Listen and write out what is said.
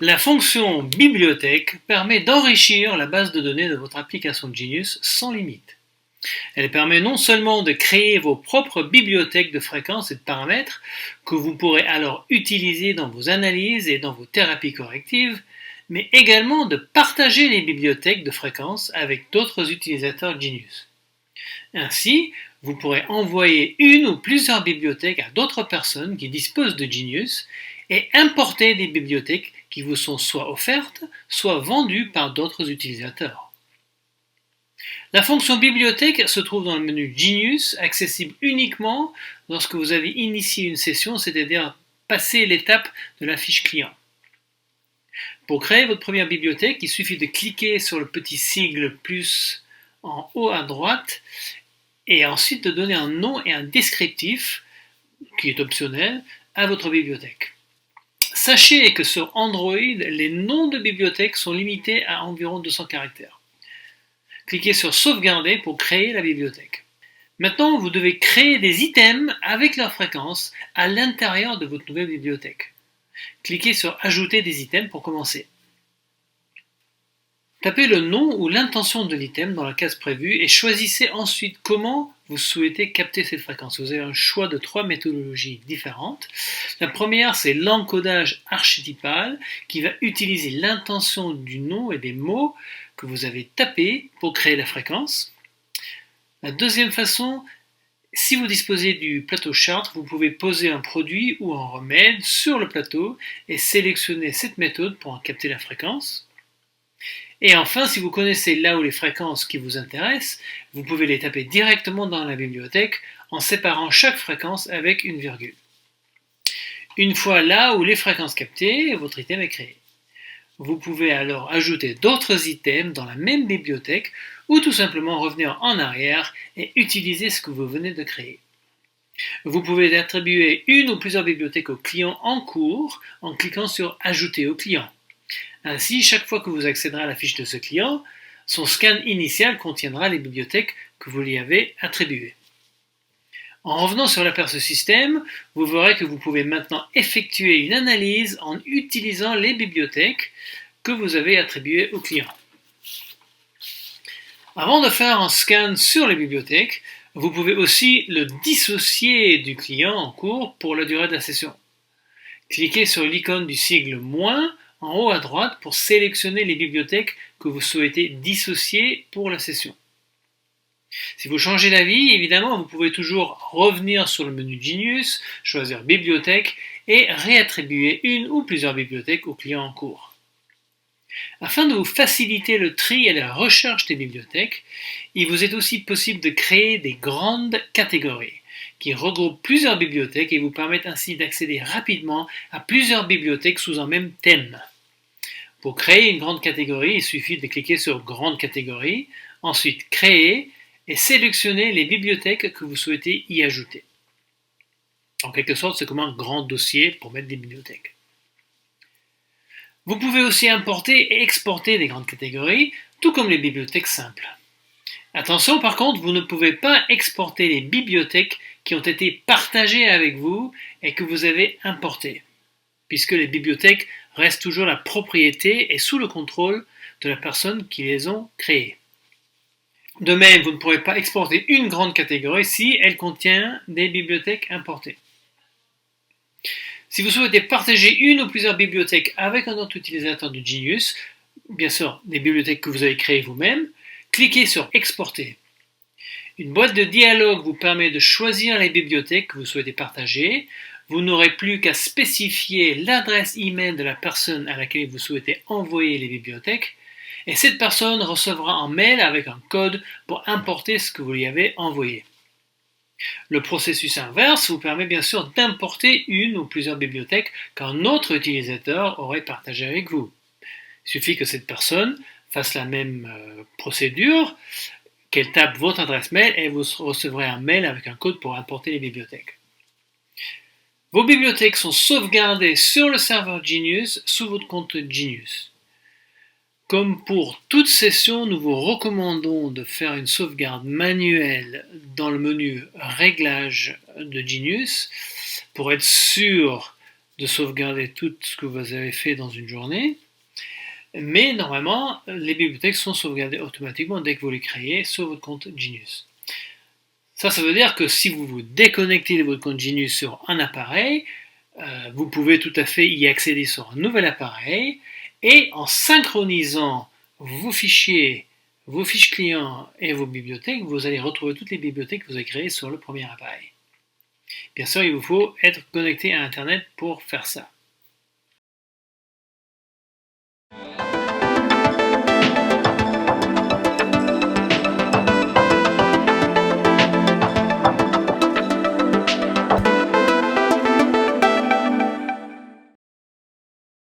La fonction bibliothèque permet d'enrichir la base de données de votre application Genius sans limite. Elle permet non seulement de créer vos propres bibliothèques de fréquences et de paramètres que vous pourrez alors utiliser dans vos analyses et dans vos thérapies correctives, mais également de partager les bibliothèques de fréquences avec d'autres utilisateurs Genius. Ainsi, vous pourrez envoyer une ou plusieurs bibliothèques à d'autres personnes qui disposent de Genius et importer des bibliothèques qui vous sont soit offertes, soit vendues par d'autres utilisateurs. La fonction bibliothèque se trouve dans le menu Genius, accessible uniquement lorsque vous avez initié une session, c'est-à-dire passé l'étape de la fiche client. Pour créer votre première bibliothèque, il suffit de cliquer sur le petit sigle plus en haut à droite et ensuite de donner un nom et un descriptif, qui est optionnel, à votre bibliothèque. Sachez que sur Android, les noms de bibliothèques sont limités à environ 200 caractères. Cliquez sur Sauvegarder pour créer la bibliothèque. Maintenant, vous devez créer des items avec leur fréquence à l'intérieur de votre nouvelle bibliothèque. Cliquez sur Ajouter des items pour commencer. Tapez le nom ou l'intention de l'item dans la case prévue et choisissez ensuite comment vous souhaitez capter cette fréquence. Vous avez un choix de 3 méthodologies différentes. La première, c'est l'encodage archétypal qui va utiliser l'intention du nom et des mots que vous avez tapés pour créer la fréquence. La deuxième façon, si vous disposez du plateau chart, vous pouvez poser un produit ou un remède sur le plateau et sélectionner cette méthode pour en capter la fréquence. Et enfin, si vous connaissez là où les fréquences qui vous intéressent, vous pouvez les taper directement dans la bibliothèque en séparant chaque fréquence avec une virgule. Une fois là où les fréquences captées, votre item est créé. Vous pouvez alors ajouter d'autres items dans la même bibliothèque ou tout simplement revenir en arrière et utiliser ce que vous venez de créer. Vous pouvez attribuer une ou plusieurs bibliothèques au client en cours en cliquant sur Ajouter au client. Ainsi, chaque fois que vous accéderez à la fiche de ce client, son scan initial contiendra les bibliothèques que vous lui avez attribuées. En revenant sur l'aperçu système, vous verrez que vous pouvez maintenant effectuer une analyse en utilisant les bibliothèques que vous avez attribuées au client. Avant de faire un scan sur les bibliothèques, vous pouvez aussi le dissocier du client en cours pour la durée de la session. Cliquez sur l'icône du sigle moins en haut à droite pour sélectionner les bibliothèques que vous souhaitez dissocier pour la session. Si vous changez d'avis, évidemment, vous pouvez toujours revenir sur le menu Genius, choisir Bibliothèque et réattribuer une ou plusieurs bibliothèques au client en cours. Afin de vous faciliter le tri et la recherche des bibliothèques, il vous est aussi possible de créer des grandes catégories qui regroupent plusieurs bibliothèques et vous permettent ainsi d'accéder rapidement à plusieurs bibliothèques sous un même thème. Pour créer une grande catégorie, il suffit de cliquer sur Grande catégorie, ensuite Créer et sélectionner les bibliothèques que vous souhaitez y ajouter. En quelque sorte, c'est comme un grand dossier pour mettre des bibliothèques. Vous pouvez aussi importer et exporter des grandes catégories, tout comme les bibliothèques simples. Attention par contre, vous ne pouvez pas exporter les bibliothèques qui ont été partagées avec vous et que vous avez importées, puisque les bibliothèques restent toujours la propriété et sous le contrôle de la personne qui les ont créées. De même, vous ne pourrez pas exporter une grande catégorie si elle contient des bibliothèques importées. Si vous souhaitez partager une ou plusieurs bibliothèques avec un autre utilisateur de Genius, bien sûr des bibliothèques que vous avez créées vous-même, cliquez sur Exporter. Une boîte de dialogue vous permet de choisir les bibliothèques que vous souhaitez partager. Vous n'aurez plus qu'à spécifier l'adresse email de la personne à laquelle vous souhaitez envoyer les bibliothèques et cette personne recevra un mail avec un code pour importer ce que vous lui avez envoyé. Le processus inverse vous permet bien sûr d'importer une ou plusieurs bibliothèques qu'un autre utilisateur aurait partagées avec vous. Il suffit que cette personne fasse la même procédure, qu'elle tape votre adresse mail et vous recevrez un mail avec un code pour importer les bibliothèques. Vos bibliothèques sont sauvegardées sur le serveur Genius sous votre compte Genius. Comme pour toute session, nous vous recommandons de faire une sauvegarde manuelle dans le menu Réglages de Genius pour être sûr de sauvegarder tout ce que vous avez fait dans une journée. Mais normalement, les bibliothèques sont sauvegardées automatiquement dès que vous les créez sur votre compte Genius. Ça veut dire que si vous vous déconnectez de votre compte Genius sur un appareil, vous pouvez tout à fait y accéder sur un nouvel appareil et en synchronisant vos fichiers, vos fiches clients et vos bibliothèques, vous allez retrouver toutes les bibliothèques que vous avez créées sur le premier appareil. Bien sûr, il vous faut être connecté à Internet pour faire ça.